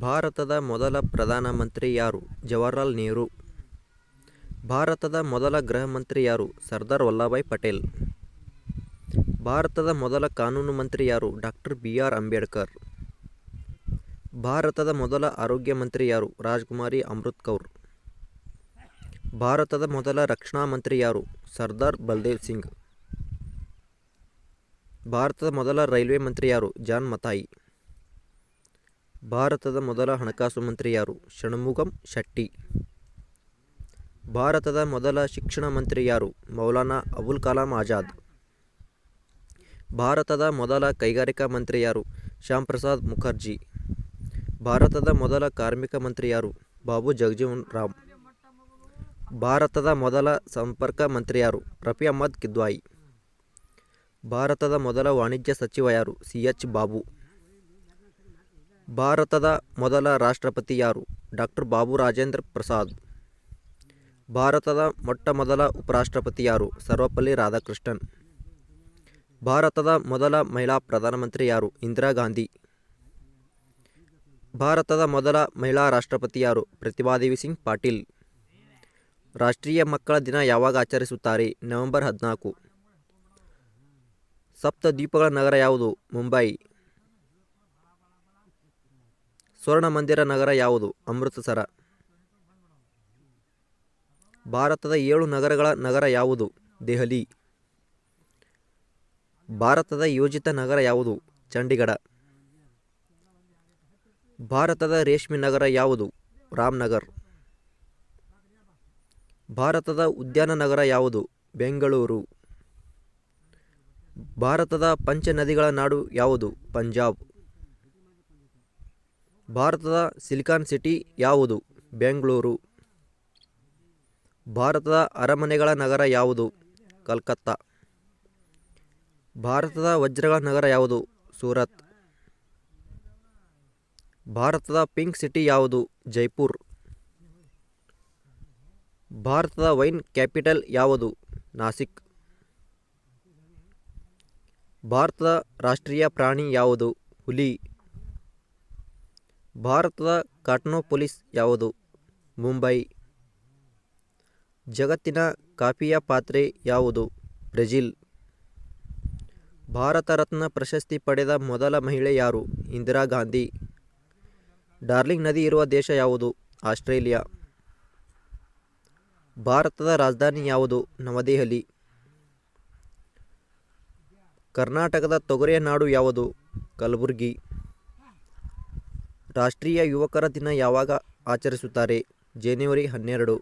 ಭಾರತದ ಮೊದಲ ಪ್ರಧಾನಮಂತ್ರಿ ಯಾರು? ಜವಾಹರಲಾಲ್ ನೆಹರು. ಭಾರತದ ಮೊದಲ ಗೃಹ ಮಂತ್ರಿ ಯಾರು? ಸರ್ದಾರ್ ವಲ್ಲಭಭಾಯ್ ಪಟೇಲ್. ಭಾರತದ ಮೊದಲ ಕಾನೂನು ಮಂತ್ರಿ ಯಾರು? Doctor B R. ಅಂಬೇಡ್ಕರ್. ಭಾರತದ ಮೊದಲ ಆರೋಗ್ಯ ಮಂತ್ರಿ ಯಾರು? ರಾಜಕುಮಾರಿ ಅಮೃತ್ ಕೌರ್. ಭಾರತದ ಮೊದಲ ರಕ್ಷಣಾ ಮಂತ್ರಿ ಯಾರು? ಸರ್ದಾರ್ ಬಲ್ದೇವ್ ಸಿಂಗ್. ಭಾರತದ ಮೊದಲ ರೈಲ್ವೆ ಮಂತ್ರಿ ಯಾರು? ಜಾನ್ ಮಥಾಯಿ. ಭಾರತದ ಮೊದಲ ಹಣಕಾಸು ಮಂತ್ರಿ ಯಾರು? ಷಣ್ಮುಗಂ ಶೆಟ್ಟಿ. ಭಾರತದ ಮೊದಲ ಶಿಕ್ಷಣ ಮಂತ್ರಿ ಯಾರು? ಮೌಲಾನಾ ಅಬುಲ್ ಕಲಾಂ ಆಜಾದ್. ಭಾರತದ ಮೊದಲ ಕೈಗಾರಿಕಾ ಮಂತ್ರಿ ಯಾರು? ಶ್ಯಾಮ್ ಪ್ರಸಾದ್ ಮುಖರ್ಜಿ. ಭಾರತದ ಮೊದಲ ಕಾರ್ಮಿಕ ಮಂತ್ರಿ ಯಾರು? ಬಾಬು ಜಗಜೀವನ್ ರಾಮ್. ಭಾರತದ ಮೊದಲ ಸಂಪರ್ಕ ಮಂತ್ರಿ ಯಾರು? ರಫಿ ಅಹ್ಮದ್ ಕಿದ್ವಾಯಿ. ಭಾರತದ ಮೊದಲ ವಾಣಿಜ್ಯ ಸಚಿವ ಯಾರು? ಸಿ.ಎಚ್. ಬಾಬು. ಭಾರತದ ಮೊದಲ ರಾಷ್ಟ್ರಪತಿ ಯಾರು? ಡಾಕ್ಟರ್ ಬಾಬು ರಾಜೇಂದ್ರ ಪ್ರಸಾದ್. ಭಾರತದ ಮೊಟ್ಟಮೊದಲ ಉಪರಾಷ್ಟ್ರಪತಿ ಯಾರು? ಸರ್ವಪಲ್ಲಿ ರಾಧಾಕೃಷ್ಣನ್. ಭಾರತದ ಮೊದಲ ಮಹಿಳಾ ಪ್ರಧಾನಮಂತ್ರಿ ಯಾರು? ಇಂದಿರಾ ಗಾಂಧಿ. ಭಾರತದ ಮೊದಲ ಮಹಿಳಾ ರಾಷ್ಟ್ರಪತಿ ಯಾರು? ಪ್ರತಿಭಾದೇವಿ ಸಿಂಗ್ ಪಾಟೀಲ್. ರಾಷ್ಟ್ರೀಯ ಮಕ್ಕಳ ದಿನ ಯಾವಾಗ ಆಚರಿಸುತ್ತಾರೆ? ನವೆಂಬರ್ 14. ಸಪ್ತದ್ವೀಪಗಳ ನಗರ ಯಾವುದು? ಮುಂಬೈ. ಸ್ವರ್ಣ ಮಂದಿರ ನಗರ ಯಾವುದು? ಅಮೃತಸರ. ಭಾರತದ 7 ನಗರಗಳ ನಗರ ಯಾವುದು? ದೆಹಲಿ. ಭಾರತದ ಯೋಜಿತ ನಗರ ಯಾವುದು? ಚಂಡೀಗಢ. ಭಾರತದ ರೇಷ್ಮೆ ನಗರ ಯಾವುದು? ರಾಮನಗರ್. ಭಾರತದ ಉದ್ಯಾನ ನಗರ ಯಾವುದು? ಬೆಂಗಳೂರು. ಭಾರತದ ಪಂಚ ನದಿಗಳ ನಾಡು ಯಾವುದು? ಪಂಜಾಬ್. ಭಾರತದ ಸಿಲಿಕಾನ್ ಸಿಟಿ ಯಾವುದು? ಬೆಂಗಳೂರು. ಭಾರತದ ಅರಮನೆಗಳ ನಗರ ಯಾವುದು? ಕಲ್ಕತ್ತಾ. ಭಾರತದ ವಜ್ರಗಳ ನಗರ ಯಾವುದು? ಸೂರತ್. ಭಾರತದ ಪಿಂಕ್ ಸಿಟಿ ಯಾವುದು? ಜೈಪುರ್. ಭಾರತದ ವೈನ್ ಕ್ಯಾಪಿಟಲ್ ಯಾವುದು? ನಾಸಿಕ್. ಭಾರತದ ರಾಷ್ಟ್ರೀಯ ಪ್ರಾಣಿ ಯಾವುದು? ಹುಲಿ. ಭಾರತದ ಕಾಟನೋಪೊಲಿಸ್ ಯಾವುದು? ಮುಂಬೈ. ಜಗತ್ತಿನ ಕಾಫಿಯ ಪಾತ್ರೆ ಯಾವುದು? ಬ್ರೆಜಿಲ್. ಭಾರತ ರತ್ನ ಪ್ರಶಸ್ತಿ ಪಡೆದ ಮೊದಲ ಮಹಿಳೆ ಯಾರು? ಇಂದಿರಾ ಗಾಂಧಿ. ಡಾರ್ಲಿಂಗ್ ನದಿ ಇರುವ ದೇಶ ಯಾವುದು? ಆಸ್ಟ್ರೇಲಿಯಾ. ಭಾರತದ ರಾಜಧಾನಿ ಯಾವುದು? ನವದೆಹಲಿ. ಕರ್ನಾಟಕದ ತೊಗರಿಯ ನಾಡು ಯಾವುದು? ಕಲಬುರ್ಗಿ. ರಾಷ್ಟ್ರೀಯ ಯುವಕರ ದಿನ ಯಾವಾಗ ಆಚರಿಸುತ್ತಾರೆ? ಜನವರಿ 12.